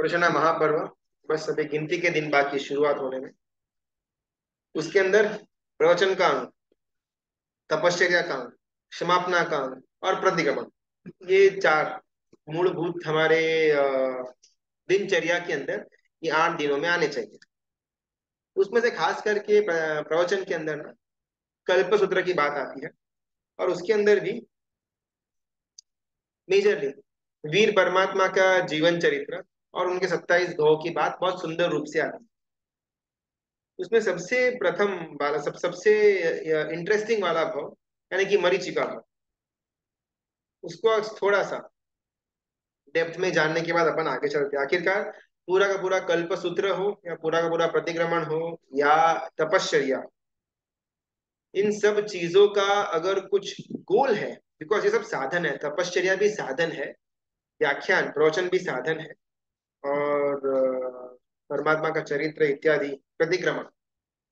कृष्णा महापर्व बस अभी गिनती के दिन बाकी शुरुआत होने में। उसके अंदर प्रवचन का अंग, तपश्चर्या का अंग, क्षमापना का अंग और प्रतिक्रमण, ये चार मूलभूत हमारे दिनचर्या के अंदर ये 8 दिनों में आने चाहिए। उसमें से खास करके प्रवचन के अंदर ना कल्प सूत्र की बात आती है, और उसके अंदर भी मेजरली वीर परमात्मा का जीवन चरित्र और उनके 27 घोव की बात बहुत सुंदर रूप से आती है। उसमें सबसे प्रथम वाला सबसे इंटरेस्टिंग वाला भाव यानी कि मरीचिका भाव, उसको थोड़ा सा डेप्थ में जानने के बाद अपन आगे चलते हैं। आखिरकार पूरा का पूरा कल्प सूत्र हो या पूरा का पूरा प्रतिक्रमण हो या तपश्चर्या, इन सब चीजों का अगर कुछ गोल है, बिकॉज ये सब साधन है, तपश्चर्या भी साधन है, व्याख्यान प्रवचन भी साधन है, और परमात्मा का चरित्र इत्यादि प्रतिक्रमण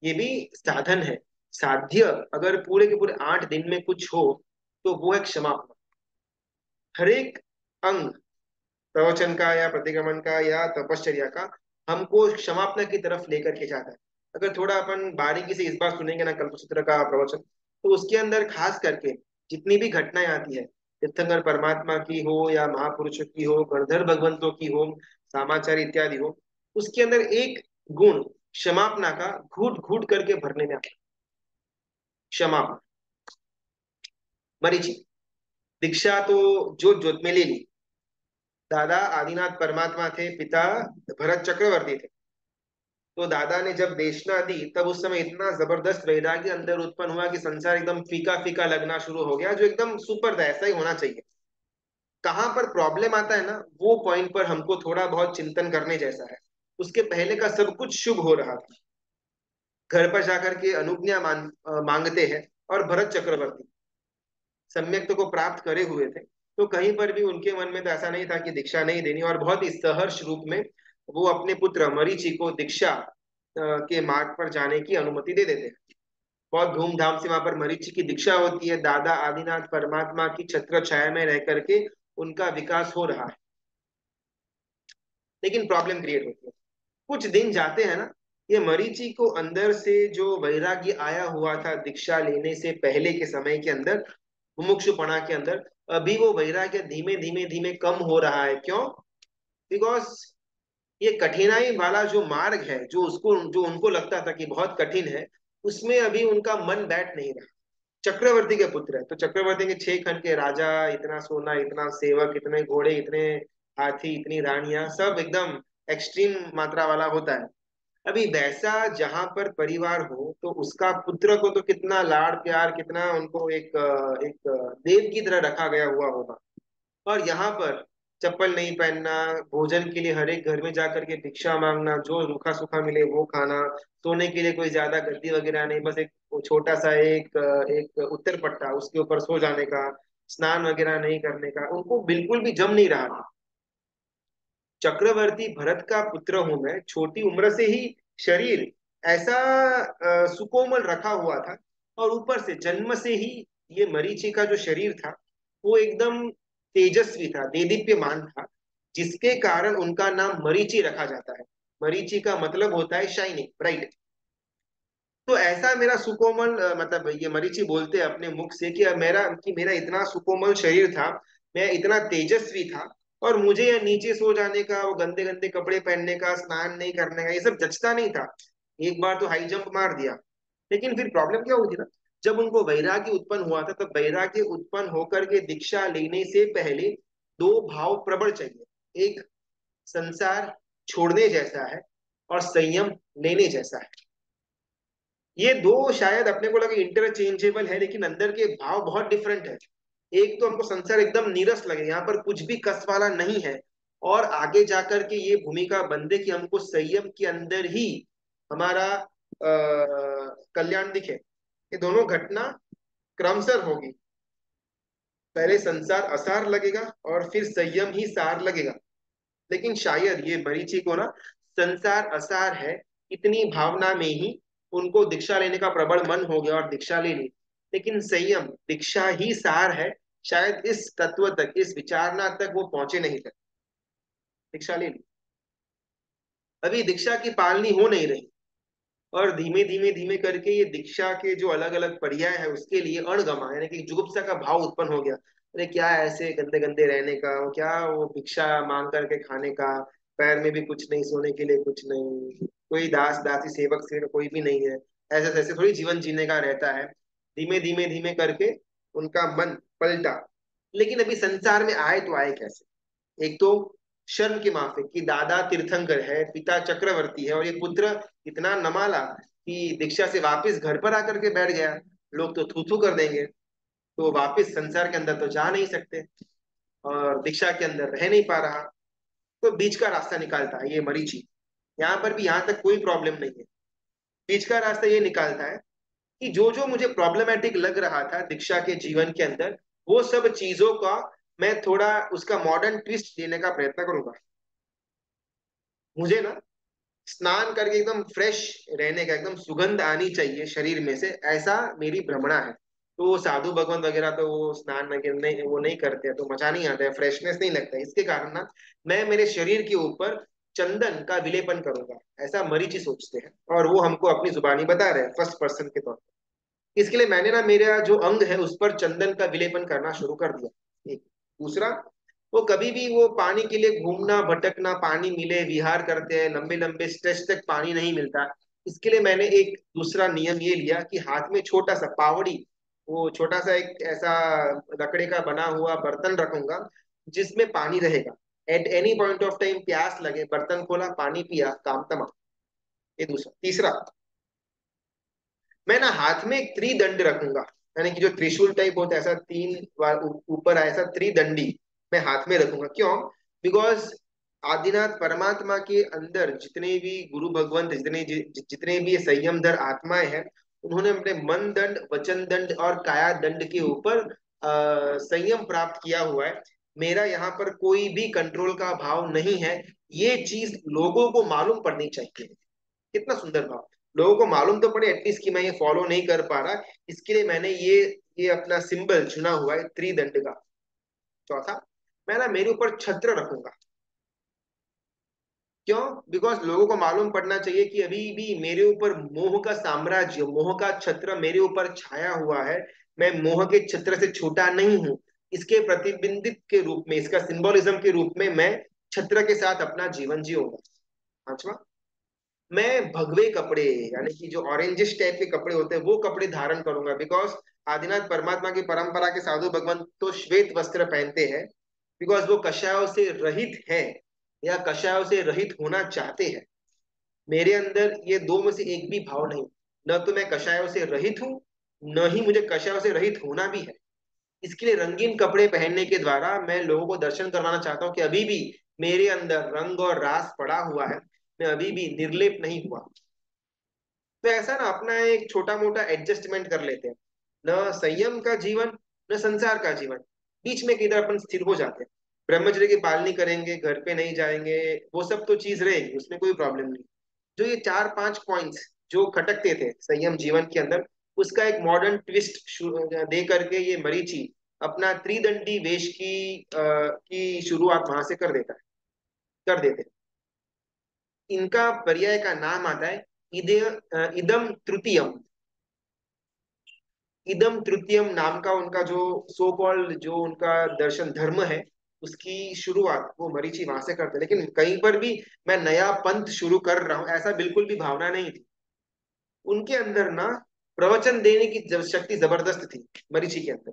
ये भी साधन है। साध्य अगर पूरे के पूरे 8 दिन में कुछ हो तो वो है क्षमापण। हर एक अंग प्रवचन का या प्रतिक्रमण का या तपश्चर्या का हमको क्षमापना की तरफ लेकर के जाता है। अगर थोड़ा अपन बारीकी से इस बार सुनेंगे ना कल्पसूत्र का प्रवचन, तो उसके अंदर खास करके जितनी भी घटनाएं आती है, तीर्थंकर परमात्मा की हो या महापुरुषों की हो, गणधर भगवंतों की हो, सामाचार इत्यादि हो, उसके अंदर एक गुण क्षमापना का घूट घूट करके भरने में आता है। क्षमापना, मरीचि दीक्षा तो जोत जोत में ले ली। दादा आदिनाथ परमात्मा थे, पिता भरत चक्रवर्ती थे। तो दादा ने जब देशना दी तब उस समय इतना जबरदस्त वैराग्य अंदर उत्पन्न हुआ कि संसार एकदम फीका फीका लगना शुरू हो गया, जो एकदम सुपर था, ऐसा ही होना चाहिए। कहाँ पर प्रॉब्लम आता है ना, वो पॉइंट पर हमको थोड़ा बहुत चिंतन करने जैसा है। उसके पहले का सब कुछ शुभ हो रहा था। घर पर जाकर के अनुज्ञा मांगते हैं, और भरत चक्रवर्ती सम्यक को प्राप्त करे हुए थे। तो कहीं पर भी उनके मन में तो ऐसा नहीं था कि दीक्षा नहीं देनी, और बहुत ही सहर्ष रूप में वो अपने पुत्र मरीचि को दीक्षा के मार्ग पर जाने की अनुमति दे देते हैं। बहुत धूमधाम से वहां पर मरीचि की दीक्षा होती है। दादा आदिनाथ परमात्मा की छत्र छाया में रह करके उनका विकास हो रहा है। लेकिन प्रॉब्लम क्रिएट होती है। कुछ दिन जाते हैं ना, ये मरीचि को अंदर से जो वैराग्य आया हुआ था दीक्षा लेने से पहले के समय के अंदर, मुमुक्षुपणा के अंदर, अभी वो वैराग्य धीमे धीमे धीमे कम हो रहा है। क्यों? बिकॉज ये कठिनाई वाला जो मार्ग है, जो उनको लगता था कि बहुत कठिन है, उसमें अभी उनका मन बैठ नहीं रहा। चक्रवर्ती के पुत्र है, तो चक्रवर्ती के 6 खंड के राजा, इतना सोना, इतना सेवक, इतने घोड़े, इतने हाथी, इतनी रानियां, सब एकदम एक्सट्रीम मात्रा वाला होता है। अभी वैसा जहां पर परिवार हो तो उसका पुत्र को तो कितना लाड़ प्यार, कितना उनको एक देव की तरह रखा गया हुआ होगा। और यहाँ पर चप्पल नहीं पहनना, भोजन के लिए हर एक घर में जाकर के भिक्षा मांगना, जो रूखा सूखा मिले वो खाना, सोने के लिए कोई ज्यादा गद्दी वगैरह नहीं, बस एक वो छोटा सा एक उत्तर पट्टा, उसके ऊपर सो जाने का, स्नान वगैरह नहीं करने का उनको बिल्कुल भी जम नहीं रहा था। चक्रवर्ती भरत का पुत्र हूं मैं, छोटी उम्र से ही शरीर ऐसा सुकोमल रखा हुआ था, और ऊपर से जन्म से ही ये मरीचि का जो शरीर था वो एकदम तेजस्वी था, देदीप्यमान था, जिसके कारण उनका नाम मरीचि रखा जाता है। मरीचि का मतलब होता है शाइनिंग, ब्राइट। तो ऐसा मेरा सुकोमल मतलब ये मरीचि बोलते हैं अपने मुख से कि मेरा इतना सुकोमल शरीर था, मैं इतना तेजस्वी था, और मुझे ये नीचे सो जाने का, वो गंदे गंदे कपड़े पहनने का, स्नान नहीं करने का, ये सब जचता नहीं था। एक बार तो हाई जंप मार दिया। लेकिन फिर प्रॉब्लम क्या हुई थी ना, जब उनको वैराग्य उत्पन्न हुआ था, तब वैराग्य उत्पन्न होकर के दीक्षा लेने से पहले दो भाव प्रबल चाहिए। एक संसार छोड़ने जैसा है, और संयम लेने जैसा है। ये दो शायद अपने को लगे इंटरचेंजेबल है, लेकिन अंदर के भाव बहुत डिफरेंट है। एक तो हमको संसार एकदम नीरस लगे, यहाँ पर कुछ भी कस वाला नहीं है, और आगे जाकर के ये भूमिका बंदे कि हमको संयम के अंदर ही हमारा कल्याण दिखे। ये दोनों घटना क्रमशः होगी। पहले संसार असार लगेगा और फिर संयम ही सार लगेगा। लेकिन शायद ये मरीचि को ना संसार असार है, इतनी भावना में ही उनको दीक्षा लेने का प्रबल मन हो गया और दीक्षा ले ली। लेकिन संयम दीक्षा ही सार है, शायद इस तत्व तक, इस विचारना तक वो पहुंचे नहीं थे, दीक्षा ले ली। अभी दीक्षा की पालनी हो नहीं रही, और धीमे धीमे धीमे करके ये दीक्षा के जो अलग अलग पर्याय है उसके लिए अणगमा यानी कि जुगुप्सा का भाव उत्पन्न हो गया। अरे क्या ऐसे गंदे गंदे रहने का, क्या वो भिक्षा मांग करके खाने का, पैर में भी कुछ नहीं, सोने के लिए कुछ नहीं, कोई दास दासी सेवक से कोई भी नहीं है, ऐसे ऐसे थोड़ी जीवन जीने का रहता है। धीमे धीमे धीमे करके उनका मन पलटा। लेकिन अभी संसार में आए तो आए कैसे? एक तो शर्म के माफिक कि दादा तीर्थंकर है, पिता चक्रवर्ती है, और ये पुत्र इतना नमाला कि दीक्षा से वापस घर पर आकर के बैठ गया, लोग तो थू थू कर देंगे, तो वापस संसार के अंदर तो जा नहीं सकते, और दीक्षा के अंदर रह नहीं पा रहा। तो बीच का रास्ता निकालता है ये मरीचि। यहाँ पर भी यहाँ तक कोई प्रॉब्लम नहीं है। बीच का रास्ता ये निकालता है कि जो जो मुझे प्रॉब्लमेटिक लग रहा था दीक्षा के जीवन के अंदर, वो सब चीजों का मैं थोड़ा उसका मॉडर्न ट्विस्ट देने का प्रयत्न करूंगा। मुझे ना स्नान करके एकदम फ्रेश रहने का, एकदम सुगंध आनी चाहिए शरीर में से, ऐसा मेरी भ्रमणा है। तो वो साधु भगवान वगैरह तो वो स्नान वगैरह नहीं, वो नहीं करते हैं, तो मजा नहीं आता है, फ्रेशनेस नहीं लगता है। इसके कारण ना मैं मेरे शरीर के ऊपर चंदन का विलेपन करूंगा, ऐसा मरीचि सोचते हैं, और वो हमको अपनी जुबानी बता रहे हैं फर्स्ट पर्सन के तौर पर। इसके लिए मैंने ना मेरा जो अंग है उस पर चंदन का विलेपन करना शुरू कर दिया। एक दूसरा, वो कभी भी वो पानी के लिए घूमना भटकना, पानी मिले विहार करते हैं, लंबे लंबे स्ट्रेच तक पानी नहीं मिलता। इसके लिए मैंने एक दूसरा नियम ये लिया कि हाथ में छोटा सा पावड़ी, वो छोटा सा एक ऐसा लकड़े का बना हुआ बर्तन रखूंगा जिसमें पानी रहेगा। At any point of time प्यास लगे, बर्तन खोला, पानी पिया, काम तमाम। ये दूसरा। तीसरा, मैं ना हाथ में एक त्रिदंड रखूंगा, यानी कि जो त्रिशूल टाइप होता है, ऐसा तीन बार ऊपर ऐसा त्रिदंडी मैं हाथ में रखूंगा। क्यों? बिकॉज आदिनाथ परमात्मा के अंदर जितने भी गुरु भगवंत, जितने भी संयमधर आत्माएं हैं, उन्होंने अपने मन दंड, वचन दंड और काया दंड के ऊपर संयम प्राप्त किया हुआ है। मेरा यहाँ पर कोई भी कंट्रोल का भाव नहीं है। ये चीज लोगों को मालूम पड़नी चाहिए। कितना सुंदर भाव! लोगों को मालूम तो पड़े एटलीस्ट कि मैं ये फॉलो नहीं कर पा रहा। इसके लिए मैंने ये अपना सिंबल चुना हुआ है त्रिदंड का। चौथा, मैं ना मेरे ऊपर छत्र रखूंगा। क्यों? बिकॉज लोगों को मालूम पड़ना चाहिए कि अभी भी मेरे ऊपर मोह का साम्राज्य, मोह का छत्र मेरे ऊपर छाया हुआ है। मैं मोह के छत्र से छूटा नहीं हूं। इसके प्रतिबिंबित के रूप में, इसका सिंबोलिज्म के रूप में मैं छत्र के साथ अपना जीवन जीऊंगा। पांचवा, मैं भगवे कपड़े, यानी कि जो ऑरेंजिश टाइप के कपड़े होते हैं वो कपड़े धारण करूंगा। बिकॉज आदिनाथ परमात्मा की परंपरा के साधु भगवान तो श्वेत वस्त्र पहनते हैं, बिकॉज वो कषायों से रहित है, या कषायों से रहित होना चाहते हैं। मेरे अंदर ये दो में से एक भी भाव नहीं। न तो मैं कषायों से रहित हूं, न ही मुझे कषायों से रहित होना भी है। इसके लिए रंगीन कपड़े पहनने के द्वारा मैं लोगों को दर्शन करवाना चाहता हूँ कि अभी भी मेरे अंदर रंग और रास पड़ा हुआ है, मैं अभी भी निर्लेप नहीं हुआ। तो ऐसा ना अपना एक छोटा मोटा एडजस्टमेंट कर लेते हैं। न संयम का जीवन, न संसार का जीवन, बीच में किधर अपन स्थिर हो जाते हैं। ब्रह्मचर्य की पालनी करेंगे, घर पे नहीं जाएंगे, वो सब तो चीज रहेगी, उसमें कोई प्रॉब्लम नहीं। जो ये चार पांच पॉइंट्स जो खटकते थे संयम जीवन के अंदर, उसका एक मॉडर्न ट्विस्ट दे करके ये मरीचि अपना त्रिदंडी वेश की शुरुआत वहां से कर देता है, कर देते हैं। इनका पर्याय का नाम आता है इदम तृतीयम। इदम तृतीयम नाम का उनका जो सो कॉल्ड जो उनका दर्शन धर्म है, उसकी शुरुआत वो मरीचि वहां से करते हैं। लेकिन कहीं पर भी मैं नया पंथ शुरू कर रहा हूं ऐसा बिल्कुल भी भावना नहीं थी उनके अंदर ना। प्रवचन देने की शक्ति जबरदस्त थी मरीचि के अंदर।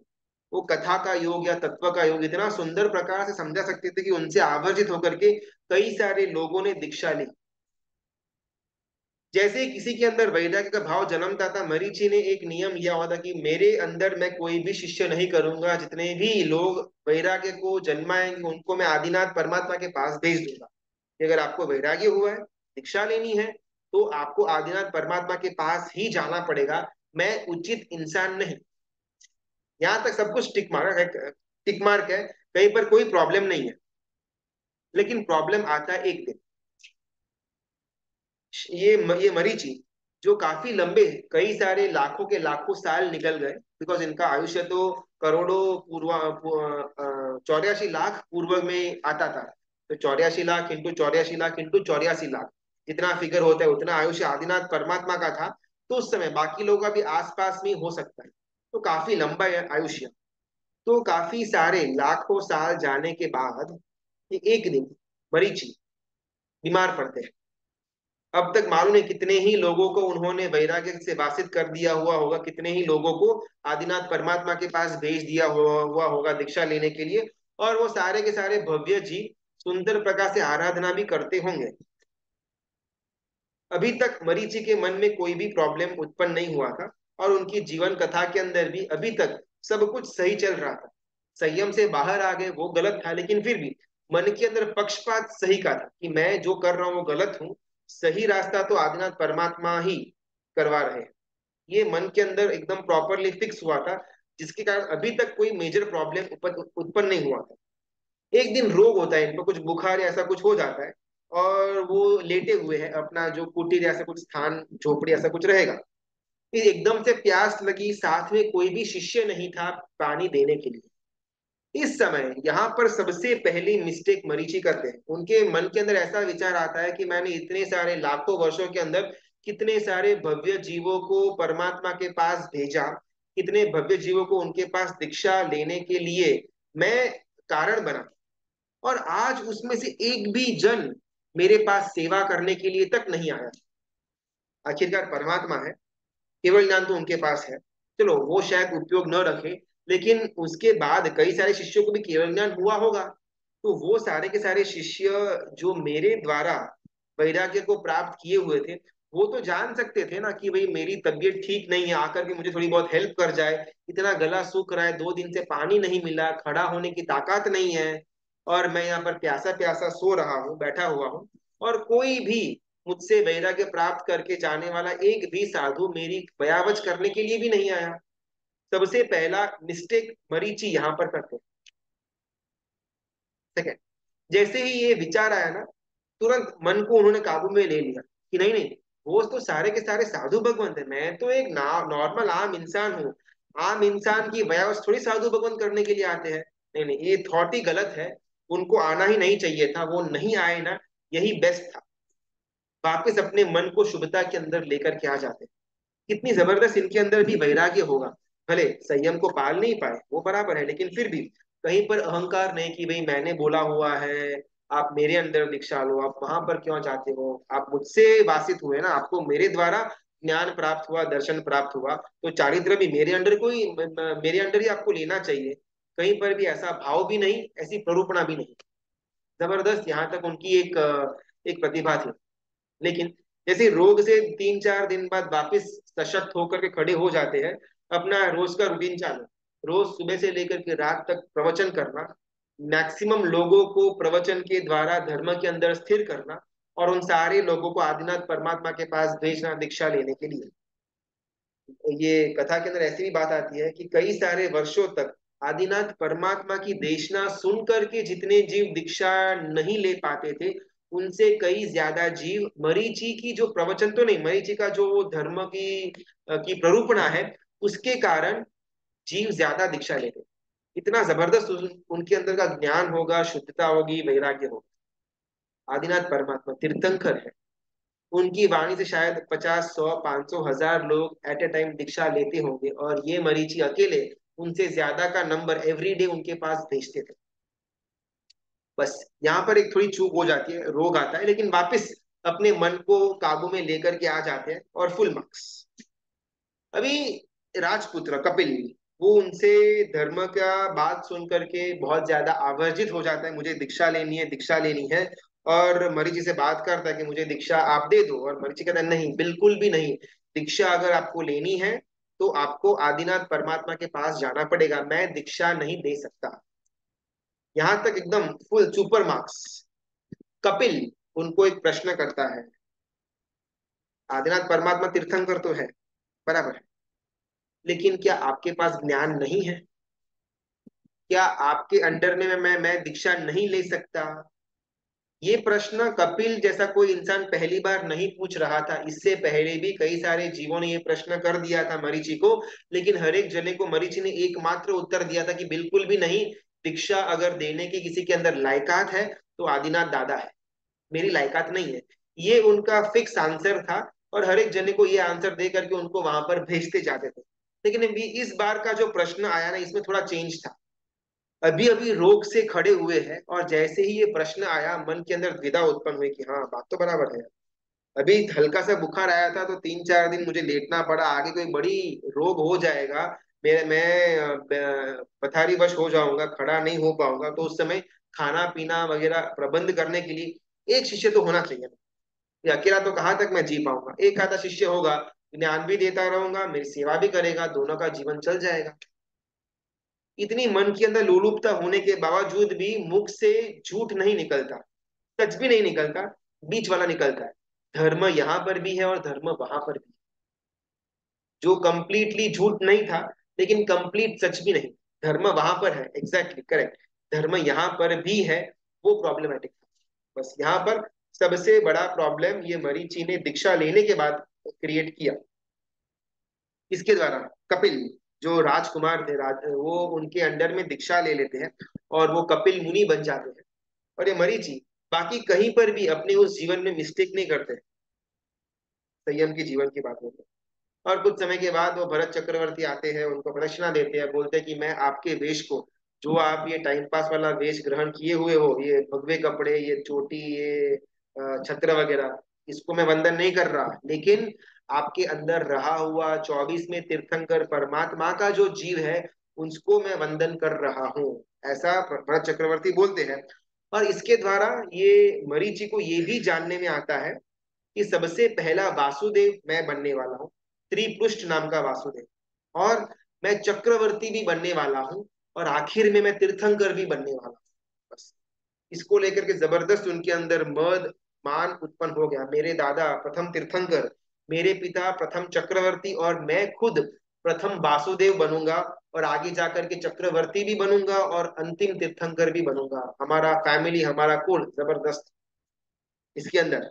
वो कथा का योग या तत्व का योग इतना सुंदर प्रकार से समझा सकते थे कि उनसे आवर्जित होकर के कई सारे लोगों ने दीक्षा ली। जैसे ही किसी के अंदर वैराग्य का भाव जन्मता था, मरीचि ने एक नियम लिया हुआ था कि मेरे अंदर मैं कोई भी शिष्य नहीं करूंगा, जितने भी लोग वैराग्य को जन्माएंगे उनको मैं आदिनाथ परमात्मा के पास भेज दूंगा। कि अगर आपको वैराग्य हुआ है, दीक्षा लेनी है, तो आपको आदिनाथ परमात्मा के पास ही जाना पड़ेगा। मैं उचित इंसान नहीं। यहाँ तक सब कुछ टिक मार्क है, कहीं पर कोई प्रॉब्लम नहीं है। लेकिन प्रॉब्लम आता है एक दिन। ये मरीचि जो काफी लंबे, कई सारे लाखों के लाखों साल निकल गए, बिकॉज इनका आयुष्य तो करोड़ों 84 लाख पूर्व में आता था। तो 84 लाख इंटू 84 लाख इंटू 84 लाख, जितना फिगर होता है उतना आयुष्य आदिनाथ परमात्मा का था, तो उस समय बाकी लोगों का भी आसपास में हो सकता है, तो काफी लंबा आयुष्य। तो काफी सारे लाखों साल जाने के बाद ये एक दिन मरीचि बीमार पड़ते हैं। अब तक मालूम नहीं कितने ही लोगों को उन्होंने वैराग्य से वासित कर दिया हुआ होगा, कितने ही लोगों को आदिनाथ परमात्मा के पास भेज दिया हुआ होगा दीक्षा लेने के लिए, और वो सारे के सारे भव्य जी सुंदर प्रकार से आराधना भी करते होंगे। अभी तक मरीचि के मन में कोई भी प्रॉब्लम उत्पन्न नहीं हुआ था, और उनकी जीवन कथा के अंदर भी अभी तक सब कुछ सही चल रहा था। संयम से बाहर आ गए वो गलत था, लेकिन फिर भी मन के अंदर पक्षपात सही का था कि मैं जो कर रहा हूँ वो गलत हूँ, सही रास्ता तो आदिनाथ परमात्मा ही करवा रहे हैं। ये मन के अंदर एकदम प्रॉपरली फिक्स हुआ था, जिसके कारण अभी तक कोई मेजर प्रॉब्लम उत्पन्न नहीं हुआ था। एक दिन रोग होता है, इनको कुछ बुखार या ऐसा कुछ हो जाता है, और वो लेटे हुए हैं, अपना जो कुटीर ऐसा कुछ स्थान झोपड़ी ऐसा कुछ रहेगा। फिर एकदम से प्यास लगी, साथ में कोई भी शिष्य नहीं था पानी देने के लिए। इस समय यहाँ पर सबसे पहली मिस्टेक मरीचि करते हैं। उनके मन के अंदर ऐसा विचार आता है कि मैंने इतने सारे लाखों वर्षों के अंदर कितने सारे भव्य जीवों को परमात्मा के पास भेजा, कितने भव्य जीवों को उनके पास दीक्षा लेने के लिए मैं कारण बना, और आज उसमें से एक भी जन मेरे पास सेवा करने के लिए तक नहीं आया। आखिरकार परमात्मा है, केवल ज्ञान तो उनके पास है, चलो वो शायद उपयोग न रखे, लेकिन उसके बाद कई सारे शिष्यों को भी केवल ज्ञान हुआ होगा। तो वो सारे के सारे शिष्य जो मेरे द्वारा वैराग्य को प्राप्त किए हुए थे, वो तो जान सकते थे ना कि भाई मेरी तबीयत ठीक नहीं है, आकर के मुझे थोड़ी बहुत हेल्प कर जाए। इतना गला सूख रहा है, 2 दिन से पानी नहीं मिला, खड़ा होने की ताकत नहीं है, और मैं यहाँ पर प्यासा प्यासा सो रहा हूँ, बैठा हुआ हूँ, और कोई भी मुझसे वैराग्य प्राप्त करके जाने वाला एक भी साधु मेरी बयावच करने के लिए भी नहीं आया। सबसे पहला मिस्टेक मरीचि यहाँ पर करते हैं। सेकंड, जैसे ही ये विचार आया ना, तुरंत मन को उन्होंने काबू में ले लिया कि नहीं नहीं, वो तो सारे के सारे साधु भगवंत है, मैं तो एक नॉर्मल आम इंसान हूँ। आम इंसान की बयावच थोड़ी साधु भगवंत करने के लिए आते हैं। नहीं नहीं, ये थॉट ही गलत है, उनको आना ही नहीं चाहिए था, वो नहीं आए ना, यही बेस्ट था। वापस अपने मन को शुभता के अंदर लेकर के आ जाते। कितनी जबरदस्त इनके अंदर भी वैराग्य होगा। भले संयम को पाल नहीं पाए वो बराबर है, लेकिन फिर भी कहीं पर अहंकार नहीं कि भाई मैंने बोला हुआ है, आप मेरे अंदर दीक्षा लो, आप वहां पर क्यों जाते हो, आप मुझसे वासित हुए ना, आपको मेरे द्वारा ज्ञान प्राप्त हुआ, दर्शन प्राप्त हुआ, तो चारित्र भी मेरे अंडर को ही, मेरे अंडर ही आपको लेना चाहिए। कहीं पर भी ऐसा भाव भी नहीं, ऐसी प्ररूपणा भी नहीं। जबरदस्त यहाँ तक उनकी एक प्रतिभा थी। लेकिन जैसे रोग से 3-4 दिन बाद वापस सशक्त होकर के खड़े हो जाते हैं, अपना रोज का रूटीन चालू, रोज सुबह से लेकर के रात तक प्रवचन करना, मैक्सिमम लोगों को प्रवचन के द्वारा धर्म के अंदर स्थिर करना, और उन सारे लोगों को आदिनाथ परमात्मा के पास भेजना दीक्षा लेने के लिए। ये कथा के अंदर ऐसी भी बात आती है कि कई सारे वर्षों तक आदिनाथ परमात्मा की देशना सुन करके जितने जीव दीक्षा नहीं ले पाते थे, उनसे कई ज्यादा जीव मरीचि की जो प्रवचन तो नहीं, मरीचि का जो वो धर्म की प्ररूपणा है, उसके कारण जीव ज्यादा दीक्षा लेते। इतना जबरदस्त उनके अंदर का ज्ञान होगा, शुद्धता होगी, वैराग्य होगा। आदिनाथ परमात्मा तीर्थंकर है, उनकी वाणी से शायद 50, 100, 500, 1000 लोग एट ए टाइम दीक्षा लेते होंगे, और ये मरीचि अकेले उनसे ज्यादा का नंबर एवरी डे उनके पास भेजते थे। बस यहाँ पर एक थोड़ी चूक हो जाती है, रोग आता है, लेकिन वापस अपने मन को काबू में लेकर के आ जाते हैं, और फुल मार्क्स। अभी राजपुत्र कपिल, वो उनसे धर्म का बात सुन करके बहुत ज्यादा आवर्जित हो जाता है, मुझे दीक्षा लेनी है, दीक्षा लेनी है। और मरीचि से बात करता है कि मुझे दीक्षा आप दे दो, और मरीचि कहता है नहीं, बिल्कुल भी नहीं। दीक्षा अगर आपको लेनी है तो आपको आदिनाथ परमात्मा के पास जाना पड़ेगा, मैं दीक्षा नहीं दे सकता। यहाँ तक एकदम फुल सुपर मार्क्स। कपिल उनको एक प्रश्न करता है, आदिनाथ परमात्मा तीर्थंकर तो है, बराबर है, लेकिन क्या आपके पास ज्ञान नहीं है? क्या आपके अंडर में मैं दीक्षा नहीं ले सकता? ये प्रश्न कपिल जैसा कोई इंसान पहली बार नहीं पूछ रहा था, इससे पहले भी कई सारे जीवों ने ये प्रश्न कर दिया था मरीचि को, लेकिन हर एक जने को मरीचि ने एकमात्र उत्तर दिया था कि बिल्कुल भी नहीं। दीक्षा अगर देने की किसी के अंदर लायकात है तो आदिनाथ दादा है, मेरी लायकात नहीं है। ये उनका फिक्स आंसर था, और हर एक जने को ये आंसर दे करके उनको वहां पर भेजते जाते थे। लेकिन अभी इस बार का जो प्रश्न आया ना, इसमें थोड़ा चेंज था। अभी अभी रोग से खड़े हुए हैं, और जैसे ही ये प्रश्न आया, मन के अंदर द्विधा उत्पन्न हुई कि हाँ, बात तो बराबर है। अभी हल्का सा बुखार आया था तो 3-4 दिन मुझे लेटना पड़ा, आगे कोई बड़ी रोग हो जाएगा, मैं पथारीवश हो जाऊंगा, खड़ा नहीं हो पाऊंगा, तो उस समय खाना पीना वगैरह प्रबंध करने के लिए एक शिष्य तो होना चाहिए। ये अकेला तो कहाँ तक मैं जी पाऊंगा, एक आधा शिष्य होगा, ज्ञान भी देता रहूंगा, मेरी सेवा भी करेगा, दोनों का जीवन चल जाएगा। इतनी मन के अंदर लोलुपता होने के बावजूद भी मुख से झूठ नहीं निकलता, सच भी नहीं निकलता, बीच वाला निकलता है। धर्म यहाँ पर भी है और धर्म वहां पर भी। जो कंप्लीटली झूठ नहीं था, लेकिन कंप्लीट सच भी नहीं। धर्म वहां पर है, एग्जैक्टली करेक्ट। धर्म यहाँ पर भी है, वो प्रॉब्लमेटिक था। बस यहाँ पर सबसे बड़ा प्रॉब्लम ये मरीचि ने दीक्षा लेने के बाद क्रिएट किया। इसके द्वारा कपिल, जो राजकुमार थे, वो उनके अंडर में दीक्षा ले लेते हैं, और वो कपिल मुनि बन जाते हैं। और ये मरीचि बाकी कहीं पर भी अपने उस जीवन में मिस्टेक नहीं करते। संयम के जीवन की बात होती है। और कुछ समय के बाद वो भरत चक्रवर्ती आते हैं, उनको प्रदक्षिणा देते हैं, बोलते हैं कि मैं आपके वेश को, जो आप ये टाइम पास वाला वेश ग्रहण किए हुए हो, ये भगवे कपड़े, ये चोटी, ये छत्र वगैरह, इसको मैं वंदन नहीं कर रहा, लेकिन आपके अंदर रहा हुआ 24 में तीर्थंकर परमात्मा का जो जीव है, उसको मैं वंदन कर रहा हूँ। ऐसा भरत चक्रवर्ती बोलते हैं। और इसके द्वारा ये मरीचि को ये भी जानने में आता है कि सबसे पहला वासुदेव मैं बनने वाला हूँ, त्रिपुष्ट नाम का वासुदेव, और मैं चक्रवर्ती भी बनने वाला हूँ, और आखिर में मैं तीर्थंकर भी बनने वाला हूँ। बस इसको लेकर के जबरदस्त उनके अंदर मद मान उत्पन्न हो गया। मेरे दादा प्रथम तीर्थंकर, मेरे पिता प्रथम चक्रवर्ती, और मैं खुद प्रथम वासुदेव बनूंगा, और आगे जाकर के चक्रवर्ती भी बनूंगा और अंतिम तीर्थंकर भी बनूंगा। हमारा फैमिली, हमारा कुल जबरदस्त। इसके अंदर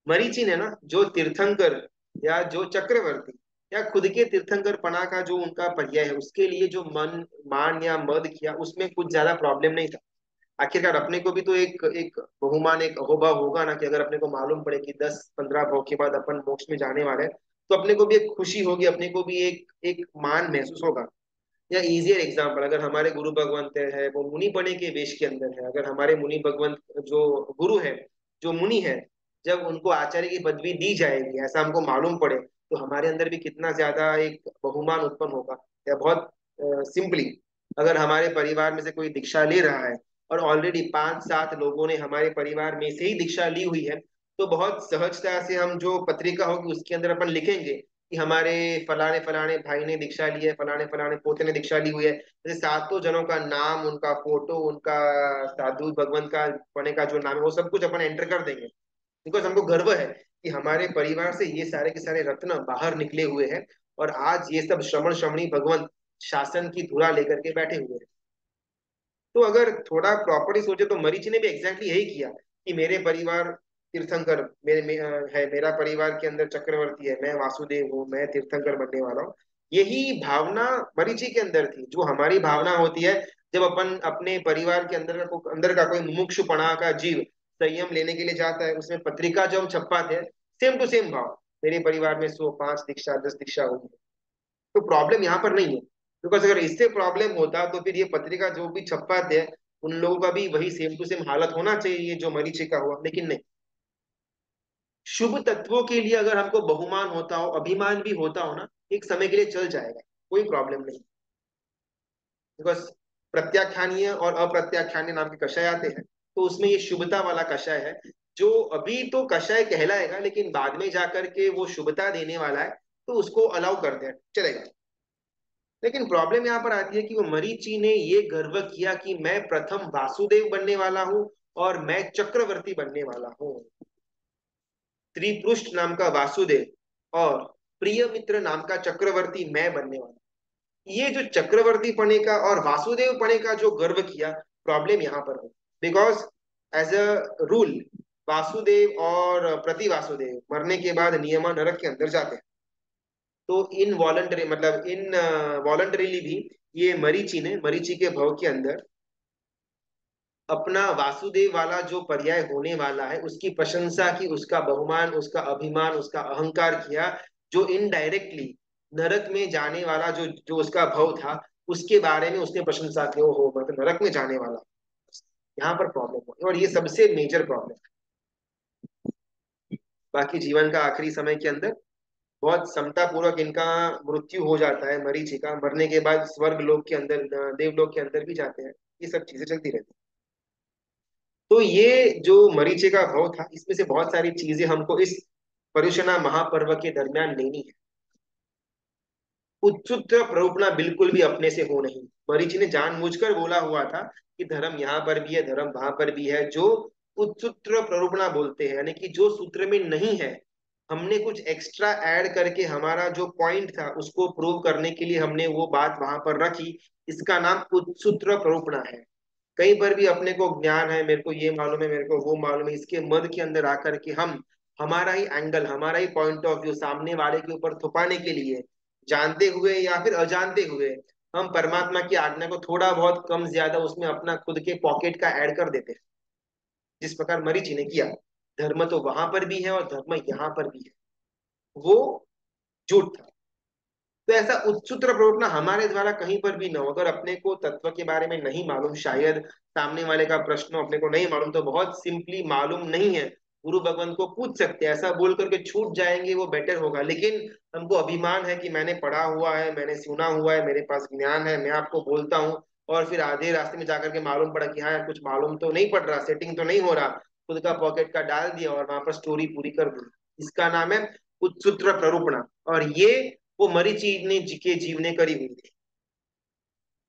मरीचि ने ना, जो तीर्थंकर या जो चक्रवर्ती या खुद के तीर्थंकर पना का जो उनका पर्याय है, उसके लिए जो मन मान या मद किया, उसमें कुछ ज्यादा प्रॉब्लम नहीं था। आखिरकार अपने को भी तो एक एक बहुमान, एक अहोभाव होगा ना, कि अगर अपने को मालूम पड़े कि 10-15 भाव के बाद अपन मोक्ष में जाने वाले हैं, तो अपने को भी एक खुशी होगी, अपने को भी एक एक मान महसूस होगा। या इजियर एग्जाम्पल, अगर हमारे गुरु भगवंत है, वो मुनि बने के वेश के अंदर है, अगर हमारे मुनि भगवंत जो गुरु है, जो मुनि है, जब उनको आचार्य की पदवी दी जाएगी, ऐसा हमको मालूम पड़े, तो हमारे अंदर भी कितना ज्यादा एक बहुमान उत्पन्न होगा। या बहुत सिंपली, अगर हमारे परिवार में से कोई दीक्षा ले रहा है, और ऑलरेडी 5-7 लोगों ने हमारे परिवार में से ही दीक्षा ली हुई है, तो बहुत सहजता से हम जो पत्रिका होगी उसके अंदर अपन लिखेंगे कि हमारे फलाने फलाने भाई ने दीक्षा ली है, फलाने फलाने पोते ने दीक्षा ली हुई है। जैसे 7 जनों का नाम, उनका फोटो, उनका साधु भगवंत का पढ़ने का जो नाम है, वो सब कुछ अपन एंटर कर देंगे। बिकॉज हमको गर्व है कि हमारे परिवार से ये सारे के सारे रत्न बाहर निकले हुए हैं, और आज ये सब श्रमण श्रमणी भगवंत शासन की धुरा लेकर के बैठे हुए हैं। तो अगर थोड़ा प्रॉपर्ली सोचे, तो मरीचि ने भी एग्जैक्टली यही किया कि मेरे परिवार तीर्थंकर, है, मेरा परिवार के अंदर चक्रवर्ती है, मैं वासुदेव हूँ, मैं तीर्थंकर बनने वाला हूँ। यही भावना मरीचि के अंदर थी, जो हमारी भावना होती है जब अपन अपने परिवार के अंदर का कोई मुमुक्षुपणा का जीव संयम लेने के लिए जाता है, उसमें पत्रिका जो हम छपवाते हैं, सेम टू सेम भाव, मेरे परिवार में 100, 5 दीक्षा, 10 दीक्षा होगी। तो प्रॉब्लम यहाँ पर नहीं है, बिकॉज अगर इससे प्रॉब्लम होता तो फिर ये पत्रिका जो भी छपवाते हैं, उन लोगों का भी वही सेम टू सेम हालत होना चाहिए जो मरीचि का हुआ, लेकिन नहीं। शुभ तत्वों के लिए अगर हमको बहुमान होता हो, अभिमान भी होता हो ना, एक समय के लिए चल जाएगा, कोई प्रॉब्लम नहीं। बिकॉज प्रत्याख्यानीय और अप्रत्याख्यानीय नाम के कषाय आते हैं, तो उसमें ये शुभता वाला कषाय है, जो अभी तो कषाय कहलाएगा, लेकिन बाद में जाकर के वो शुभता देने वाला है, तो उसको अलाउ करते हैं, चलेगा। लेकिन प्रॉब्लम यहाँ पर आती है कि वो मरीचि ने ये गर्व किया कि मैं प्रथम वासुदेव बनने वाला हूँ, और मैं चक्रवर्ती बनने वाला हूँ। त्रिपुष्ट नाम का वासुदेव और प्रिय मित्र नाम का चक्रवर्ती मैं बनने वाला। ये जो चक्रवर्ती पने का और वासुदेव पने का जो गर्व किया, प्रॉब्लम यहाँ पर है। Because as a rule, Vasudev और प्रति वासुदेव मरने के बाद नियमा नरक के अंदर जाते हैं। तो इन वॉलंटरी, मतलब इन वॉलंटरीली भी ये मरीचि ने, मरीचि के भव के अंदर अपना वासुदेव वाला जो पर्याय होने वाला है उसकी प्रशंसा की, उसका बहुमान, उसका अभिमान, उसका अहंकार किया, जो इनडायरेक्टली नरक में जाने वाला जो जो उसका भव था उसके बारे में उसने प्रशंसा की, हो मतलब नरक में जाने वाला। यहाँ पर प्रॉब्लम हो, और ये सबसे मेजर प्रॉब्लम है। बाकी जीवन का आखिरी समय के अंदर बहुत समता पूर्वक इनका मृत्यु हो जाता है, मरीचि का मरने के बाद स्वर्ग लोक के अंदर, देवलोक के अंदर भी जाते हैं। ये सब चीजें चलती रहती हैं। तो ये जो मरीचि का भाव था, इसमें से बहुत सारी चीजें हमको इस पर्युषणा महापर्व के दरमियान लेनी है। उच्चुत्र प्ररूपणा बिल्कुल भी अपने से हो नहीं। मरीचि ने जानबूझकर बोला हुआ था कि धर्म यहाँ पर भी है, धर्म वहां पर भी है। जो उच्चुत्र प्ररूपणा बोलते हैं, यानी कि जो सूत्र में नहीं है, हमने कुछ एक्स्ट्रा ऐड करके हमारा जो पॉइंट था उसको प्रूव करने के लिए हमने वो बात वहां पर रखी, इसका नाम उच्चुत्र प्ररूपणा है। कहीं पर भी अपने को ज्ञान है, मेरे को ये मालूम है, मेरे को वो मालूम है, इसके मद के अंदर आकर के हम हमारा ही एंगल, हमारा ही पॉइंट ऑफ व्यू सामने वाले के ऊपर थुपाने के लिए, जानते हुए या फिर अजानते हुए, हम परमात्मा की आज्ञा को थोड़ा बहुत कम ज्यादा उसमें अपना खुद के पॉकेट का ऐड कर देते हैं, जिस प्रकार मरीचि ने किया। धर्म तो वहां पर भी है और धर्म यहाँ पर भी है, वो झूठ था। तो ऐसा उच्चतर प्रवर्तना हमारे द्वारा कहीं पर भी न हो। अगर अपने को तत्व के बारे में नहीं मालूम, शायद सामने वाले का प्रश्न अपने को नहीं मालूम, तो बहुत सिंपली मालूम नहीं है, गुरु भगवान को पूछ सकते हैं। ऐसा बोल करके छूट जाएंगे वो बेटर होगा। लेकिन हमको अभिमान है कि मैंने पढ़ा हुआ है, मैंने सुना हुआ है, मेरे पास ज्ञान है, मैं आपको बोलता हूँ, और फिर आधे रास्ते में जाकर के मालूम पड़ा कि हाँ यार, कुछ मालूम तो नहीं पड़ रहा, सेटिंग तो नहीं हो रहा, खुद का पॉकेट का डाल दिया और वहां पर स्टोरी पूरी कर दी। इसका नाम है उच्चुत्र प्ररूपणा। और ये वो मरीचि ने के जीव ने करी हुई थी।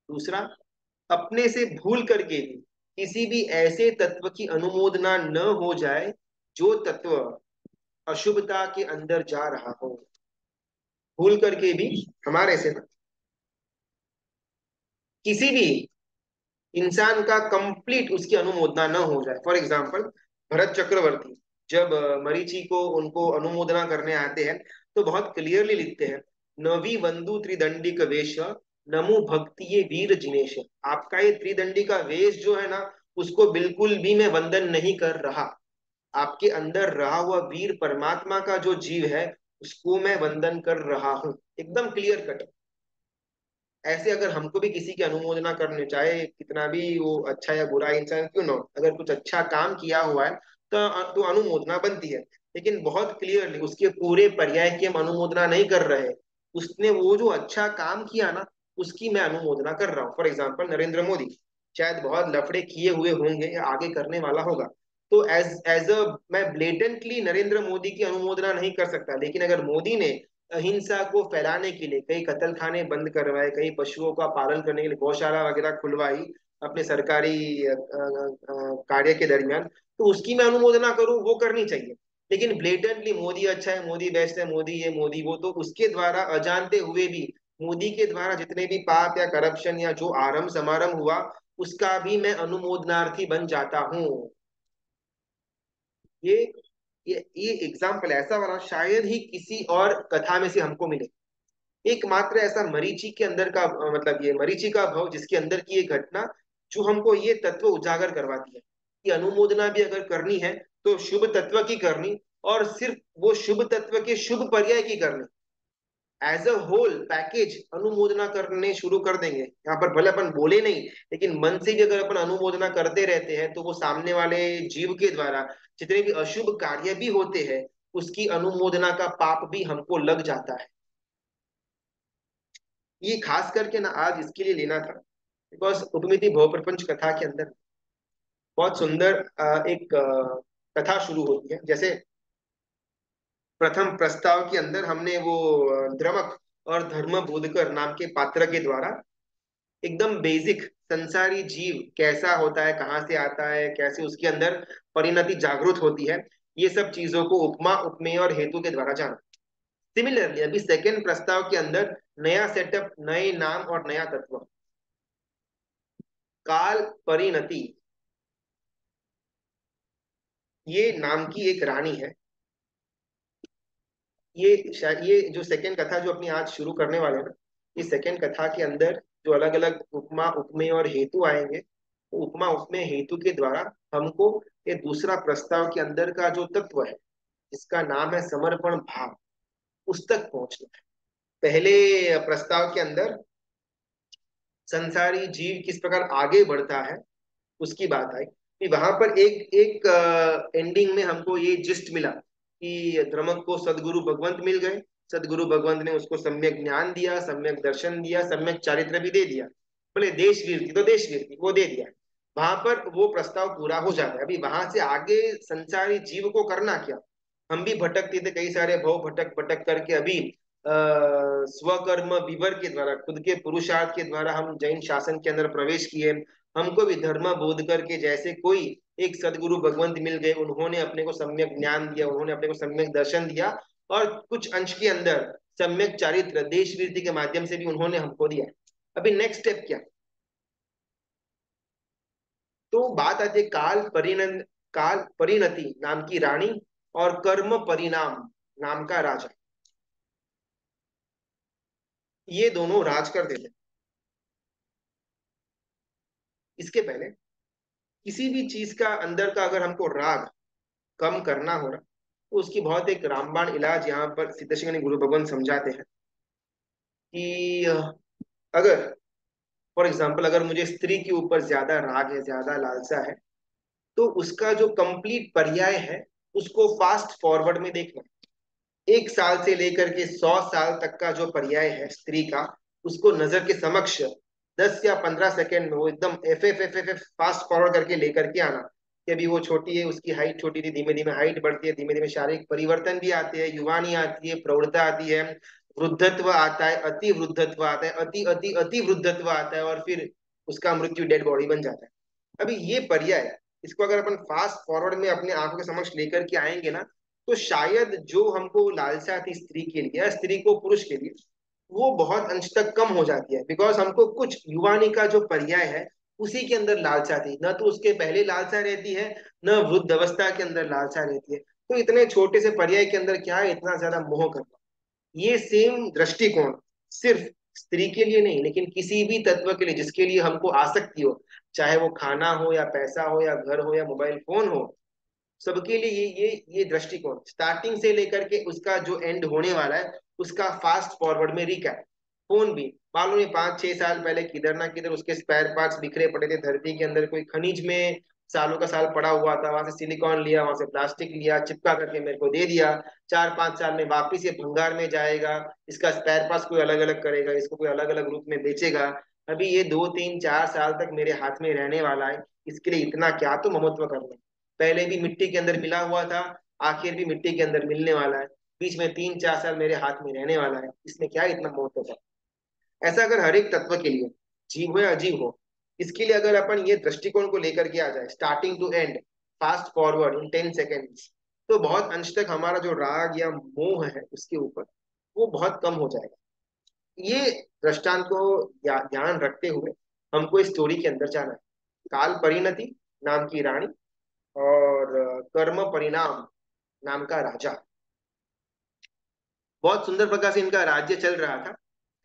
दूसरा, अपने से भूल करके भी किसी भी ऐसे तत्व की अनुमोदना न हो जाए जो तत्व अशुभता के अंदर जा रहा हो। भूल करके भी हमारे से ना किसी भी इंसान का कंप्लीट उसकी अनुमोदना न हो जाए। फॉर एग्जाम्पल, भरत चक्रवर्ती जब मरीचि को उनको अनुमोदना करने आते हैं, तो बहुत क्लियरली लिखते हैं, नवी वंदु त्रिदंडी का वेश, नमो भक्ति ये वीर जिनेश। आपका ये त्रिदंडी का वेश जो है ना, उसको बिल्कुल भी मैं वंदन नहीं कर रहा। आपके अंदर रहा हुआ वीर परमात्मा का जो जीव है, उसको मैं वंदन कर रहा हूं। एकदम क्लियर कट। ऐसे अगर हमको भी किसी की अनुमोदना करनी, चाहे कितना भी वो अच्छा या बुरा इंसान क्यों ना हो, अगर कुछ अच्छा काम किया हुआ है तो अनुमोदना बनती है। लेकिन बहुत क्लियरली उसके पूरे पर्याय की हम अनुमोदना नहीं कर रहे। उसने वो जो अच्छा काम किया ना, उसकी मैं अनुमोदना कर रहा हूँ। फॉर एग्जाम्पल, नरेंद्र मोदी शायद बहुत लफड़े किए हुए होंगे या आगे करने वाला होगा, तो एज एज अ मैं ब्लेटेंटली नरेंद्र मोदी की अनुमोदना नहीं कर सकता। लेकिन अगर मोदी ने अहिंसा को फैलाने के लिए कई कत्ल खाने बंद करवाए, कई पशुओं का पालन करने के लिए गौशाला वगैरह खुलवाई अपने सरकारी कार्य के दरमियान, तो उसकी मैं अनुमोदना करूं, वो करनी चाहिए। लेकिन ब्लेटेंटली मोदी अच्छा है, मोदी बेस्ट है, मोदी ये मोदी वो, तो उसके द्वारा अजानते हुए भी मोदी के द्वारा जितने भी पाप या करप्शन या जो आरंभ समारंभ हुआ, उसका भी मैं अनुमोदनार्थी बन जाता हूँ। ये ये एग्जाम्पल ऐसा वाला शायद ही किसी और कथा में से हमको मिले। एकमात्र ऐसा मरीचि के अंदर का मतलब ये मरीचि का भाव जिसके अंदर की ये घटना जो हमको ये तत्व उजागर करवाती है कि अनुमोदना भी अगर करनी है तो शुभ तत्व की करनी, और सिर्फ वो शुभ तत्व के शुभ पर्याय की करनी। एज अ होल पैकेज अनुमोदना करने शुरू कर देंगे, यहाँ पर भले अपन बोले नहीं, लेकिन मन से भी अगर अपन अनुमोदना करते रहते हैं, तो वो सामने वाले जीव के द्वारा जितने भी अशुभ कार्य भी होते हैं, उसकी अनुमोदना का पाप भी हमको लग जाता है। ये खास करके ना आज इसके लिए लेना था, बिकॉज उपमिति भव प्रपंच कथा के अंदर बहुत सुंदर एक कथा शुरू होती है। जैसे प्रथम प्रस्ताव के अंदर हमने वो द्रमक और धर्म बोधकर नाम के पात्र के द्वारा एकदम बेसिक संसारी जीव कैसा होता है, कहाँ से आता है, कैसे उसके अंदर परिणति जागृत होती है, ये सब चीजों को उपमा उपमेय और हेतु के द्वारा जाना। सिमिलरली अभी सेकेंड प्रस्ताव के अंदर नया सेटअप, नए नाम और नया तत्व, काल परिणति। ये नाम की एक रानी है। ये जो सेकेंड कथा जो अपनी आज शुरू करने वाले हैं ना, इस सेकेंड कथा के अंदर जो अलग अलग उपमा उपमेय और हेतु आएंगे, तो उपमा उपमेय हेतु के द्वारा हमको ये दूसरा प्रस्ताव के अंदर का जो तत्व है, जिसका नाम है समर्पण भाव, उस तक पहुंचना है। पहले प्रस्ताव के अंदर संसारी जीव किस प्रकार आगे बढ़ता है उसकी बात आई, कि वहां पर एक एक एंडिंग में हमको ये जिस्ट मिला कि ध्रमक को सदगुरु भगवंत मिल गए। सदगुरु भगवंत ने उसको सम्यक ज्ञान दिया, सम्यक दर्शन दिया, सम्यक चारित्र भी दे दिया। बोले देशवीर थी तो देशवीर थी, वो दे दिया। वहां पर वो प्रस्ताव पूरा हो जाता है। अभी वहां से आगे संसारी जीव को करना क्या। हम भी भटकते थे कई सारे भव भटक भटक करके। अभी स्वकर्म विवर के द्वारा, खुद के पुरुषार्थ के द्वारा हम जैन शासन के अंदर प्रवेश किए। हमको भी धर्म बोध करके जैसे कोई एक सदगुरु भगवंत मिल गए, उन्होंने अपने को सम्यक ज्ञान दिया, उन्होंने अपने को सम्यक दर्शन दिया, और कुछ अंश के अंदर सम्यक चारित्र देश वीरति के माध्यम से भी उन्होंने हमको दिया। अभी नेक्स्ट स्टेप क्या। तो बात आती है काल परिणति नाम की रानी और कर्म परिणाम नाम का राजा। ये दोनों राज करते थे। इसके पहले किसी भी चीज का अंदर का अगर हमको राग कम करना हो रहा, तो उसकी बहुत एक रामबाण इलाज यहाँ पर सिद्धेश्वरी गुरु भगवान समझाते हैं कि अगर फॉर एग्जाम्पल अगर मुझे स्त्री के ऊपर ज्यादा राग है, ज्यादा लालसा है, तो उसका जो कंप्लीट पर्याय है उसको फास्ट फॉरवर्ड में देखना। 1 साल से लेकर के 100 साल तक का जो पर्याय है स्त्री का, उसको नजर के समक्ष 10 या 15 सेकेंड में वो एकदम F F F F fast forward करके लेकर के आना। कि अभी वो छोटी है, उसकी हाइट छोटी थी, धीमे धीमे हाइट बढ़ती है, धीमे धीमे शारीरिक परिवर्तन भी आते हैं, युवानी आती है, प्रौढ़ता आती है, वृद्धत्व आता है, अति वृद्धत्व आता है, अति अति अति वृद्धत्व आता है, और फिर उसका मृत्यु डेड बॉडी बन जाता है। अभी ये पर्याय, इसको अगर अपन फास्ट फॉरवर्ड में अपने आंखों के समक्ष लेकर के आएंगे ना, तो शायद जो हमको लालसा थी स्त्री के लिए या स्त्री को पुरुष के लिए, वो बहुत अंश तक कम हो जाती है। बिकॉज हमको कुछ युवानी का जो पर्याय है उसी के अंदर लालसा थी, न तो उसके पहले लालसा रहती है, न वृद्ध अवस्था के अंदर लालसा रहती है। तो इतने छोटे से पर्याय के अंदर क्या है इतना ज्यादा मोह करना। ये सेम दृष्टिकोण सिर्फ स्त्री के लिए नहीं, लेकिन किसी भी तत्व के लिए जिसके लिए हमको आसक्ति हो, चाहे वो खाना हो या पैसा हो या घर हो या मोबाइल फोन हो, सबके लिए ये दृष्टिकोण स्टार्टिंग से लेकर के उसका जो एंड होने वाला है उसका फास्ट फॉरवर्ड में रिकैप। फोन भी मालूम नहीं 5-6 साल पहले किधर ना किधर उसके स्पेयर पार्ट्स बिखरे पड़े थे धरती के अंदर, कोई खनिज में सालों का साल पड़ा हुआ था, वहां से सिलिकॉन लिया, वहां से प्लास्टिक लिया, चिपका करके मेरे को दे दिया। 4-5 साल में वापिस ये भंगार में जाएगा, इसका स्पेयर पार्ट्स कोई अलग अलग करेगा, इसको कोई अलग अलग रूप में बेचेगा। अभी ये 2-3-4 साल तक मेरे हाथ में रहने वाला है, इसके लिए इतना क्या तो ममत्व करना। पहले भी मिट्टी के अंदर मिला हुआ था, आखिर भी मिट्टी के अंदर मिलने वाला है, बीच में 3-4 साल मेरे हाथ में रहने वाला है, इसमें क्या इतना महत्व है। ऐसा अगर हर एक तत्व के लिए, जीव हो या अजीव हो, इसके लिए अगर अपन ये दृष्टिकोण को लेकर के आ जाए starting to end fast forward in 10 seconds, तो बहुत अंश तक हमारा जो राग या मोह है उसके ऊपर वो बहुत कम हो जाएगा। ये दृष्टांत को ध्यान रखते हुए हमको इस स्टोरी के अंदर जाना है। काल परिणति नाम की रानी और कर्म परिणाम नाम का राजा। बहुत सुंदर प्रकार से इनका राज्य चल रहा था,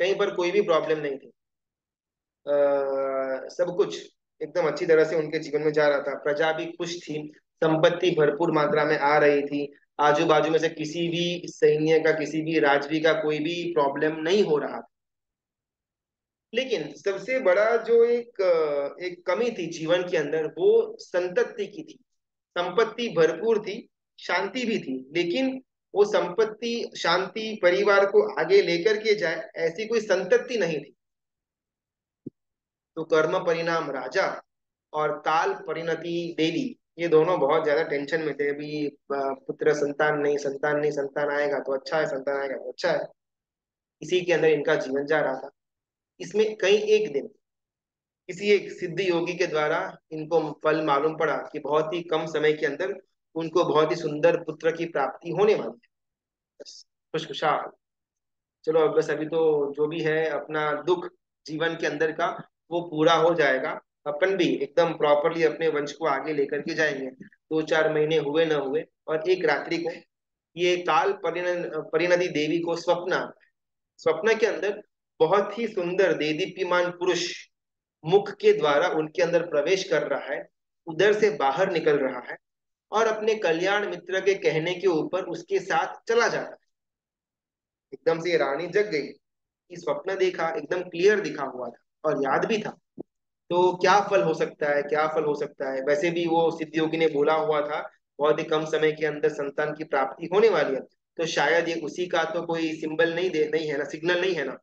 कहीं पर कोई भी प्रॉब्लम नहीं थी। सब कुछ एकदम अच्छी तरह से उनके जीवन में जा रहा था, प्रजा भी खुश थी, संपत्ति भरपूर मात्रा में आ रही थी, आजू बाजू में से किसी भी सैन्य का, किसी भी राजवी का कोई भी प्रॉब्लम नहीं हो रहा था। लेकिन सबसे बड़ा जो एक कमी थी जीवन के अंदर, वो संतति की थी। संपत्ति भरपूर थी, शांति भी थी, लेकिन वो संपत्ति शांति परिवार को आगे लेकर के जाए ऐसी कोई संतति नहीं थी। तो कर्म परिणाम राजा और काल परिणति देवी, ये दोनों बहुत ज्यादा टेंशन में थे। अभी पुत्र संतान नहीं, संतान नहीं, संतान आएगा तो अच्छा है, संतान आएगा तो अच्छा है, इसी के अंदर इनका जीवन जा रहा था। इसमें कई एक दिन किसी एक सिद्ध योगी के द्वारा इनको फल मालूम पड़ा कि बहुत ही कम समय के अंदर उनको बहुत ही सुंदर पुत्र की प्राप्ति होने वाली है। बस खुशखुशाल, चलो अब बस अभी तो जो भी है अपना दुख जीवन के अंदर का वो पूरा हो जाएगा, अपन भी एकदम प्रॉपरली अपने वंश को आगे लेकर के जाएंगे। 2-4 महीने हुए न हुए, और एक रात्रि को ये काल परिणति देवी को स्वप्न के अंदर बहुत ही सुंदर देदीप्यमान पुरुष मुख के द्वारा उनके अंदर प्रवेश कर रहा है, उधर से बाहर निकल रहा है और अपने कल्याण मित्र के कहने के ऊपर उसके साथ चला जाता है। एकदम से ये रानी जग गई कि स्वप्न देखा, एकदम क्लियर दिखा हुआ था और याद भी था। तो क्या फल हो सकता है, क्या फल हो सकता है? वैसे भी वो सिद्ध योगी ने बोला हुआ था बहुत ही कम समय के अंदर संतान की प्राप्ति होने वाली है, तो शायद ये उसी का तो कोई सिंबल नहीं है ना, सिग्नल नहीं है ना।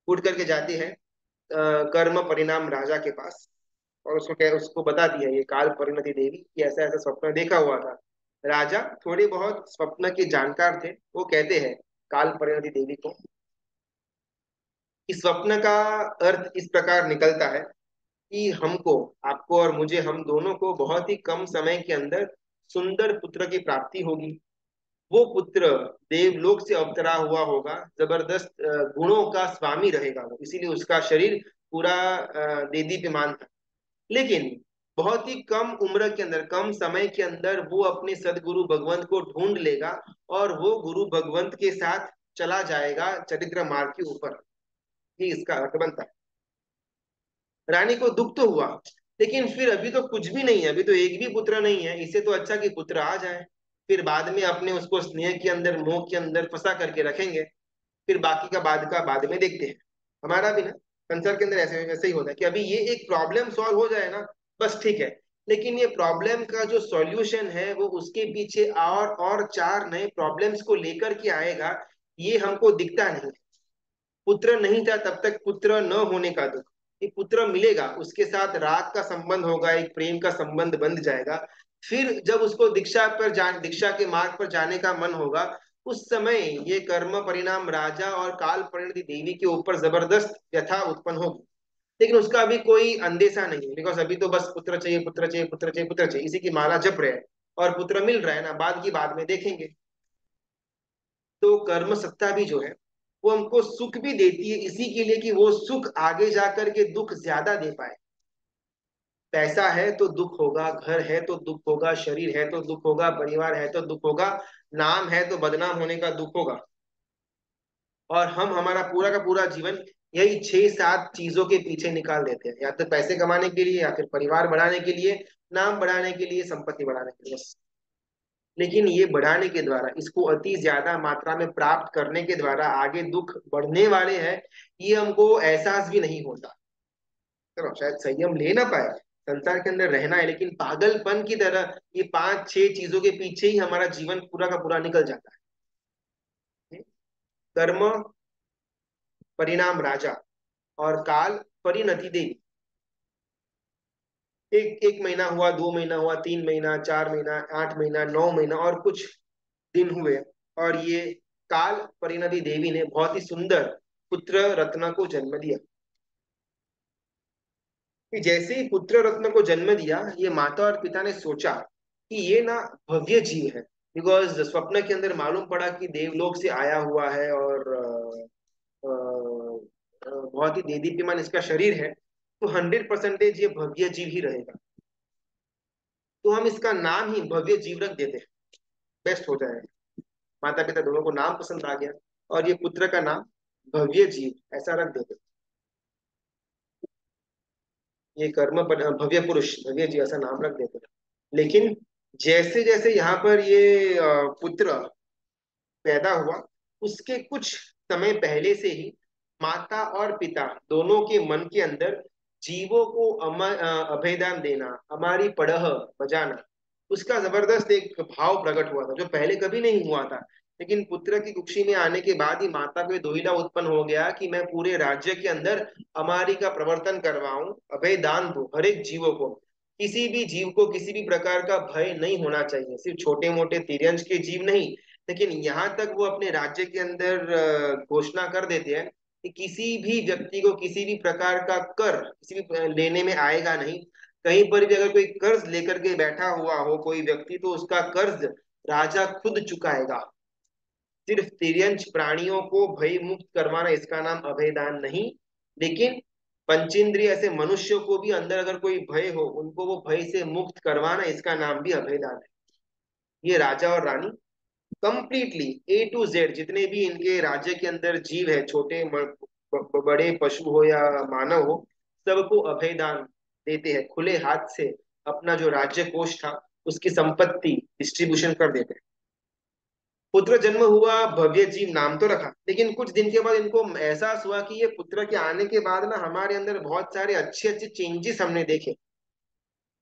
उठ करके जाती है कर्म परिणाम राजा के पास और उसको बता दिया ये काल परिणति देवी कि ऐसा ऐसा स्वप्न देखा हुआ था। राजा थोड़े बहुत स्वप्न के जानकार थे, वो कहते हैं काल परिणति देवी को कि स्वप्न का अर्थ इस प्रकार निकलता है कि हमको, आपको और मुझे, हम दोनों को बहुत ही कम समय के अंदर सुंदर पुत्र की प्राप्ति होगी। वो पुत्र देवलोक से अवतरा हुआ होगा, जबरदस्त गुणों का स्वामी रहेगा वो, इसीलिए उसका शरीर पूरा देदीप्यमान था। लेकिन बहुत ही कम उम्र के अंदर, कम समय के अंदर वो अपने सदगुरु भगवंत को ढूंढ लेगा और वो गुरु भगवंत के साथ चला जाएगा चरित्र मार्ग के ऊपर। ये इसका अर्थ बनता है। रानी को दुख तो हुआ, लेकिन फिर अभी तो कुछ भी नहीं है, अभी तो एक भी पुत्र नहीं है, इससे तो अच्छा कि पुत्र आ जाए, फिर बाद में अपने उसको स्नेह के अंदर, मोह के अंदर फंसा करके रखेंगे, फिर बाकी का बाद में देखते हैं। हमारा भी ना संसार के अंदर ऐसे वैसे ही होता है कि अभी ये एक प्रॉब्लम सॉल्व हो जाए ना, बस ठीक है। लेकिन ये प्रॉब्लम का जो सॉल्यूशन है वो उसके पीछे और चार नए प्रॉब्लम्स को लेकर के आएगा, ये हमको दिखता नहीं। पुत्र नहीं था तब तक पुत्र न होने का दुख, ये पुत्र मिलेगा उसके साथ राग का संबंध होगा, एक प्रेम का संबंध बंध जाएगा। फिर जब उसको दीक्षा के मार्ग पर जाने का मन होगा, उस समय ये कर्म परिणाम राजा और काल परिणति देवी के ऊपर जबरदस्त व्यथा उत्पन्न होगी। लेकिन उसका अभी कोई अंदेशा नहीं है, बिकॉज अभी तो बस पुत्र चाहिए, पुत्र चाहिए, पुत्र चाहिए, पुत्र चाहिए, इसी की माला जप रहे हैं और पुत्र मिल रहा है ना, बाद की बाद में देखेंगे। तो कर्म सत्ता भी जो है वो हमको सुख भी देती है इसी के लिए कि वो सुख आगे जाकर के दुख ज्यादा दे पाए। पैसा है तो दुख होगा, घर है तो दुख होगा, शरीर है तो दुख होगा, परिवार है तो दुख होगा, नाम है तो बदनाम होने का दुख होगा। और हम हमारा पूरा का पूरा जीवन यही छह सात चीजों के पीछे निकाल देते हैं, या तो पैसे कमाने के लिए, या फिर परिवार बढ़ाने के लिए, नाम बढ़ाने के लिए, संपत्ति बढ़ाने के लिए, बस। लेकिन ये बढ़ाने के द्वारा, इसको अति ज्यादा मात्रा में प्राप्त करने के द्वारा आगे दुख बढ़ने वाले हैं, ये हमको एहसास भी नहीं होता। चलो शायद संयम ले ना पाए, संसार के अंदर रहना है, लेकिन पागलपन की तरह ये पांच छह चीजों के पीछे ही हमारा जीवन पूरा का पूरा निकल जाता है। कर्म परिणाम राजा और काल परिणति देवी। एक एक महीना हुआ, 2 महीना हुआ, 3 महीना, 4 महीना, 8 महीना, 9 महीना और कुछ दिन हुए, और ये काल परिणति देवी ने बहुत ही सुंदर पुत्र रत्न को जन्म दिया। कि जैसे ही पुत्र रत्न को जन्म दिया, ये माता और पिता ने सोचा कि ये ना भव्य जीव है, बिकॉज स्वप्न के अंदर मालूम पड़ा कि देवलोक से आया हुआ है और बहुत ही देदीप्यमान इसका शरीर है, तो 100% ये भव्य जीव ही रहेगा। तो हम इसका नाम ही भव्य जीव रख देते हैं, बेस्ट हो जाएगा। माता पिता दोनों को नाम पसंद आ गया और ये पुत्र का नाम भव्य जीव ऐसा रख देते। ये भव्य पुरुष, भव्य जीव ऐसा नाम रख देते। लेकिन जैसे जैसे यहाँ पर ये पुत्र पैदा हुआ, उसके कुछ समय पहले से ही माता और पिता दोनों के मन के अंदर जीवों को अभयदान देना, हमारी पड़ह बजाना, उसका जबरदस्त एक भाव प्रकट हुआ था जो पहले कभी नहीं हुआ था। लेकिन पुत्र की कुक्षी में आने के बाद ही माता को ये दुविधा उत्पन्न हो गया कि मैं पूरे राज्य के अंदर हमारी का प्रवर्तन करवाऊं, अभय दान दूं हर एक जीवों को। किसी भी जीव को किसी भी प्रकार का भय नहीं होना चाहिए, सिर्फ छोटे मोटे तिर्यंश के जीव नहीं। लेकिन यहाँ तक वो अपने राज्य के अंदर घोषणा कर देते हैं कि किसी भी व्यक्ति को किसी भी प्रकार का कर किसी भी लेने में आएगा नहीं। कहीं पर भी अगर कोई कर्ज लेकर के बैठा हुआ हो कोई व्यक्ति, तो उसका कर्ज राजा खुद चुकाएगा। सिर्फ तिर्यंच प्राणियों को भय मुक्त करवाना इसका नाम अभयदान नहीं, लेकिन पंचेंद्रिय ऐसे मनुष्यों को भी अंदर अगर कोई भय हो, उनको वो भय से मुक्त करवाना, इसका नाम भी अभयदान है। ये राजा और रानी कंप्लीटली A to Z जितने भी इनके राज्य के अंदर जीव है, छोटे बड़े पशु हो या मानव हो, सबको अभयदान देते हैं, खुले हाथ से अपना जो राज्य कोष था उसकी संपत्ति डिस्ट्रीब्यूशन कर देते हैं। पुत्र जन्म हुआ, भव्य जीव नाम तो रखा, लेकिन कुछ दिन के बाद इनको एहसास हुआ कि ये पुत्र के आने के बाद ना हमारे अंदर बहुत सारे अच्छे अच्छे चेंजेस हमने देखे।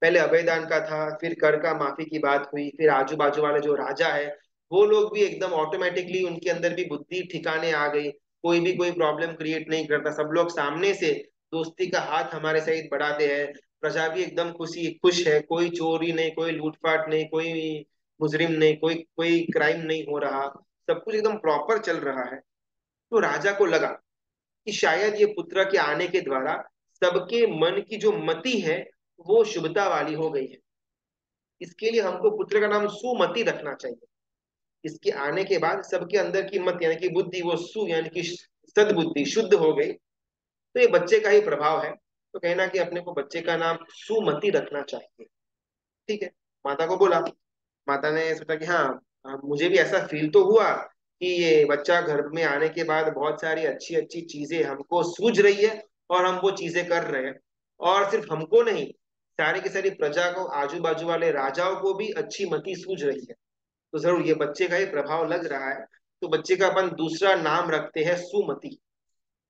पहले अभयदान का था, फिर कर का माफी की बात हुई, फिर आजू बाजू वाले जो राजा है वो लोग भी एकदम ऑटोमेटिकली उनके अंदर भी बुद्धि ठिकाने आ गई। कोई भी कोई प्रॉब्लम क्रिएट नहीं करता, सब लोग सामने से दोस्ती का हाथ हमारे सहित बढ़ाते हैं। प्रजा भी एकदम खुश है, कोई चोरी नहीं, कोई लूटपाट नहीं, कोई मुजरिम नहीं, कोई कोई क्राइम नहीं हो रहा, सब कुछ एकदम प्रॉपर चल रहा है। तो राजा को लगा कि शायद ये पुत्र के आने के द्वारा सबके मन की जो मति है वो शुभता वाली हो गई है। इसके लिए हमको पुत्र का नाम सुमति रखना चाहिए। इसके आने के बाद सबके अंदर की मत यानी कि बुद्धि वो सु यानी कि सद्बुद्धि शुद्ध हो गई। तो ये बच्चे का ही प्रभाव है, तो कहना कि अपने को बच्चे का नाम सुमति रखना चाहिए। ठीक है, माता को बोला। माता ने सोचा कि हाँ, मुझे भी ऐसा फील तो हुआ कि ये बच्चा घर में आने के बाद बहुत सारी अच्छी अच्छी चीजें हमको सूझ रही है और हम वो चीजें कर रहे हैं। और सिर्फ हमको नहीं, सारी की सारी प्रजा को, आजू बाजू वाले राजाओं को भी अच्छी मति सूझ रही है। तो जरूर ये बच्चे का ही प्रभाव लग रहा है। तो बच्चे का अपन दूसरा नाम रखते हैं सुमति।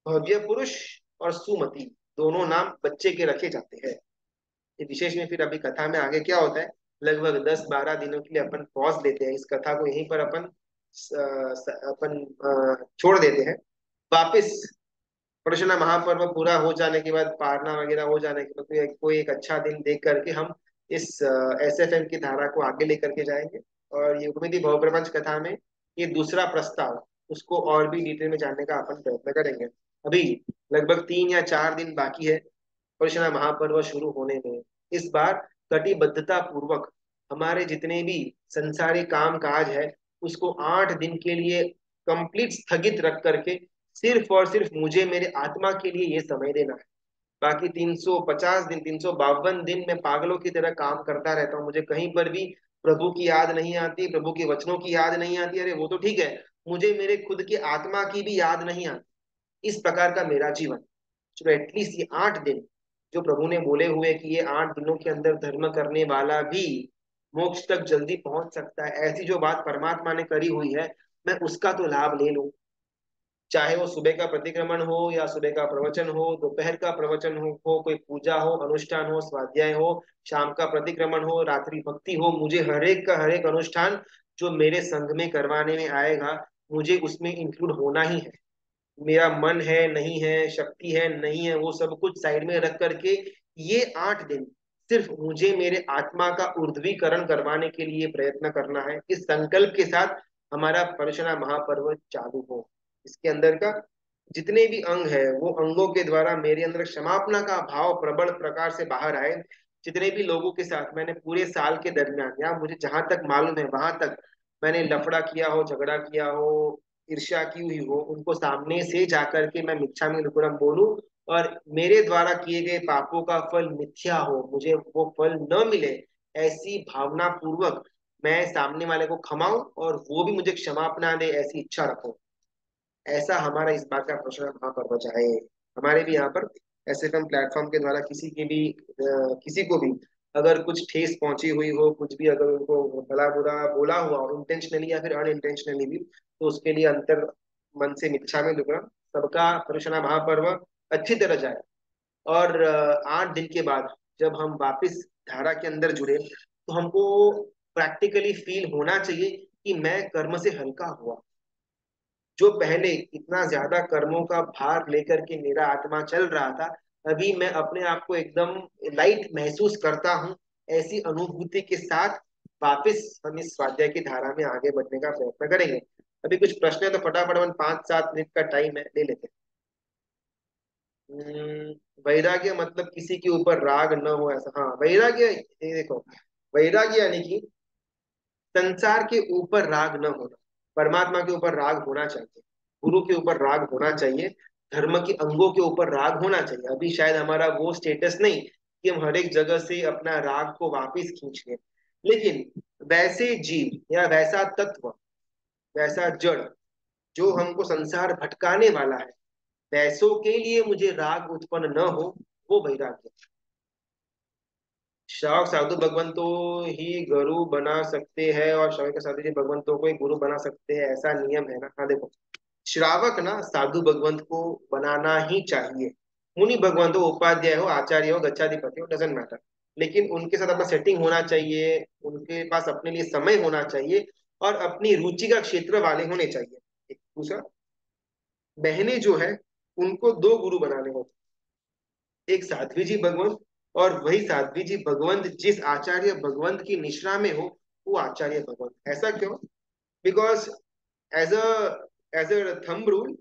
भव्य पुरुष और सुमति दोनों नाम बच्चे के रखे जाते हैं। ये विशेष में फिर अभी कथा में आगे क्या होता है, लगभग 10-12 दिनों के लिए अपन पॉज लेते हैं, इस कथा को यहीं पर अपन छोड़ देते हैं। वापिस प्रश्न महापर्व पूरा हो जाने के बाद, पारना वगैरह हो जाने के बाद कोई एक अच्छा दिन देख करके हम इस SFM की धारा को आगे लेकर के जाएंगे। और ये कुमुदी बहुप्रपंच कथा में ये दूसरा प्रस्ताव, उसको और भी डिटेल में जानने का अपन प्रयत्न करेंगे। अभी लगभग 3 या 4 दिन बाकी है कृष्ण महापर्व शुरू होने में। इस बार कटिबद्धता पूर्वक हमारे जितने भी संसारी काम काज है उसको 8 दिन के लिए कंप्लीट स्थगित रख करके सिर्फ और सिर्फ मुझे मेरे आत्मा के लिए ये समय देना है। बाकी 350 दिन, 352 दिन मैं पागलों की तरह काम करता रहता हूँ, मुझे कहीं पर भी प्रभु की याद नहीं आती, प्रभु के वचनों की याद नहीं आती। अरे वो तो ठीक है, मुझे मेरे खुद की आत्मा की भी याद नहीं आती। इस प्रकार का मेरा जीवन। चलो एटलीस्ट ये 8 दिन जो प्रभु ने बोले हुए कि ये 8 दिनों के अंदर धर्म करने वाला भी मोक्ष तक जल्दी पहुंच सकता है, ऐसी जो बात परमात्मा ने करी हुई है, मैं उसका तो लाभ ले लूं। चाहे वो सुबह का प्रतिक्रमण हो या सुबह का प्रवचन हो, दोपहर का प्रवचन हो, कोई पूजा हो, अनुष्ठान हो, स्वाध्याय हो, शाम का प्रतिक्रमण हो, रात्रि भक्ति हो, मुझे हर एक अनुष्ठान जो मेरे संघ में करवाने में आएगा, मुझे उसमें इंक्लूड होना ही है। मेरा मन है नहीं है, शक्ति है नहीं है, वो सब कुछ साइड में रख करके ये 8 दिन सिर्फ मुझे मेरे आत्मा का ऊर्ध्वीकरण करवाने के लिए प्रयत्न करना है। इस संकल्प के साथ हमारा परशुराम महापर्व चालू हो। इसके अंदर का जितने भी अंग है वो अंगों के द्वारा मेरे अंदर क्षमापना का भाव प्रबल प्रकार से बाहर आए। जितने भी लोगों के साथ मैंने पूरे साल के दरमियान या मुझे जहां तक मालूम है वहां तक मैंने लफड़ा किया हो, झगड़ा किया हो, ईर्ष्या की हुई हो, उनको सामने से जाकर के मैं मिच्छामि दुक्कड़म बोलूं और मेरे द्वारा किए गए पापों का फल मिथ्या हो, मुझे वो फल न मिले, ऐसी भावना पूर्वक मैं सामने वाले को क्षमाऊं और वो भी मुझे क्षमापना दे, ऐसी इच्छा रखो। ऐसा हमारा इस बार का प्रश्न महापर्व चाहे। हमारे भी यहाँ पर SFM प्लेटफॉर्म के द्वारा किसी को भी अगर कुछ ठेस पहुंची हुई हो, कुछ भी अगर उनको भला बुरा बोला हुआ हो, इंटेंशनली या फिर अनइंटेंशनली भी, तो उसके लिए अंतर मन से मिच्छा में दुक्कड़म। सबका कृष्णा महापर्व अच्छी तरह जाए। और 8 दिन के बाद जब हम वापिस धारा के अंदर जुड़े तो हमको प्रैक्टिकली फील होना चाहिए कि मैं कर्म से हल्का हुआ। जो पहले इतना ज्यादा कर्मों का भार लेकर के मेरा आत्मा चल रहा था, अभी मैं अपने आप को एकदम लाइट महसूस करता हूँ। ऐसी अनुभूति के साथ वापस हम इस स्वाध्याय की धारा में आगे बढ़ने का प्रयत्न करेंगे। अभी कुछ प्रश्न है तो फटाफट हम 5-7 मिनट का टाइम है, ले लेते हैं। वैराग्य मतलब किसी के ऊपर राग न हो, ऐसा? हाँ, वैराग्य ये देखो, वैराग्य यानी कि संसार के ऊपर राग न होना। परमात्मा के ऊपर राग होना चाहिए, गुरु के ऊपर राग होना चाहिए, धर्म के अंगों के ऊपर राग होना चाहिए। अभी शायद हमारा वो स्टेटस नहीं कि हम हर एक जगह से अपना राग को वापिस खींच लें, लेकिन वैसे जीव या वैसा तत्व, वैसा जड़ जो हमको संसार भटकाने वाला है, वैसों के लिए मुझे राग उत्पन्न न हो, वो वैराग्य। श्रावक साधु भगवंतों ही गुरु बना सकते हैं और श्रावक साधु जी भगवंतों को ही गुरु बना सकते हैं, ऐसा नियम है ना? हाँ देखो, श्रावक ना साधु भगवंत को बनाना ही चाहिए। मुनि भगवंत हो, उपाध्याय हो, आचार्य हो, गच्छाधिपति हो, डजेंट मैटर, लेकिन उनके साथ अपना सेटिंग होना चाहिए, उनके पास अपने लिए समय होना चाहिए, और अपनी रुचि का क्षेत्र वाले होने चाहिए। एक दूसरा, बहनें जो है उनको दो गुरु बनाने होते, एक साध्वी जी भगवंत, और वही साध्वी जी भगवंत जिस आचार्य भगवंत की निश्रा में हो, वो आचार्य भगवंत। ऐसा क्यों? Because as a thumb rule,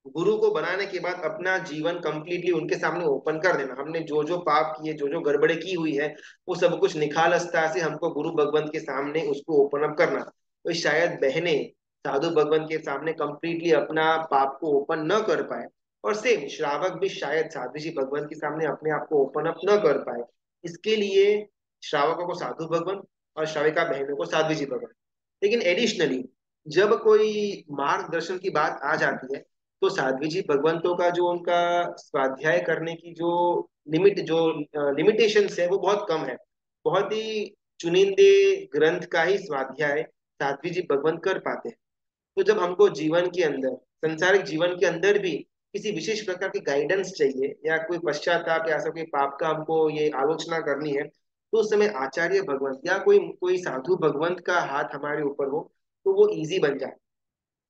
गुरु को बनाने के बाद अपना जीवन कंप्लीटली उनके सामने ओपन कर देना। हमने जो जो पाप किए, जो जो गड़बड़े की हुई है, वो सब कुछ निखालसता से हमको गुरु भगवंत के सामने उसको ओपन अप करना। तो शायद बहनें साधु भगवंत के सामने कंप्लीटली अपना पाप को ओपन न कर पाए, और सेम श्रावक भी शायद साधु जी भगवंत के सामने अपने आप को ओपन अप न कर पाए। इसके लिए श्रावकों को साधु भगवंत और श्राविका बहनों को साध्वी जी भगवंत। लेकिन एडिशनली जब कोई मार्गदर्शन की बात आ जाती है, तो साध्वी जी भगवंतों का जो उनका स्वाध्याय करने की जो लिमिटेशंस है वो बहुत कम है। बहुत ही चुनिंदे ग्रंथ का ही स्वाध्याय साध्वी जी भगवंत कर पाते हैं। तो जब हमको जीवन के अंदर, संसारिक जीवन के अंदर भी किसी विशेष प्रकार की गाइडेंस चाहिए, या कोई पश्चाताप या ऐसा कोई पाप का हमको ये आलोचना करनी है, तो उस समय आचार्य भगवंत या कोई कोई साधु भगवंत का हाथ हमारे ऊपर हो, तो वो इजी बन जाए।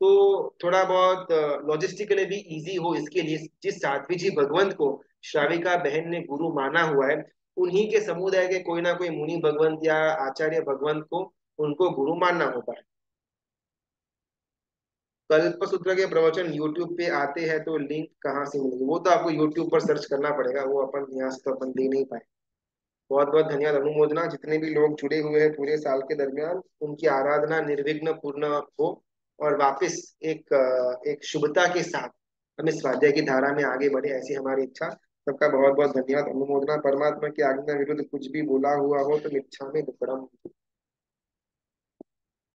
तो थोड़ा बहुत लॉजिस्टिकली भी इजी हो, इसके लिए जिस साध्वी जी भगवंत को श्राविका बहन ने गुरु माना हुआ है, उन्हीं के समुदाय के कोई ना कोई मुनि भगवंत या आचार्य भगवंत को उनको गुरु मानना होता है। कल्पसूत्र के प्रवचन यूट्यूब पे आते हैं तो लिंक कहाँ से मिलेगी? वो तो आपको यूट्यूब पर सर्च करना पड़ेगा, वो अपन यहाँ से तो अपन दे नहीं पाए। बहुत बहुत धन्यवाद, अनुमोदना। जितने भी लोग जुड़े हुए हैं पूरे साल के दरमियान, उनकी आराधना निर्विघ्न पूर्ण हो, और वापस एक शुभता के साथ हम इस स्वाध्याय की धारा में आगे बढ़े, ऐसी हमारी इच्छा। सबका बहुत बहुत धन्यवाद, अनुमोदना। परमात्मा की आज्ञा विरुद्ध कुछ भी बोला हुआ हो तो मिच्छामि दुक्कडम।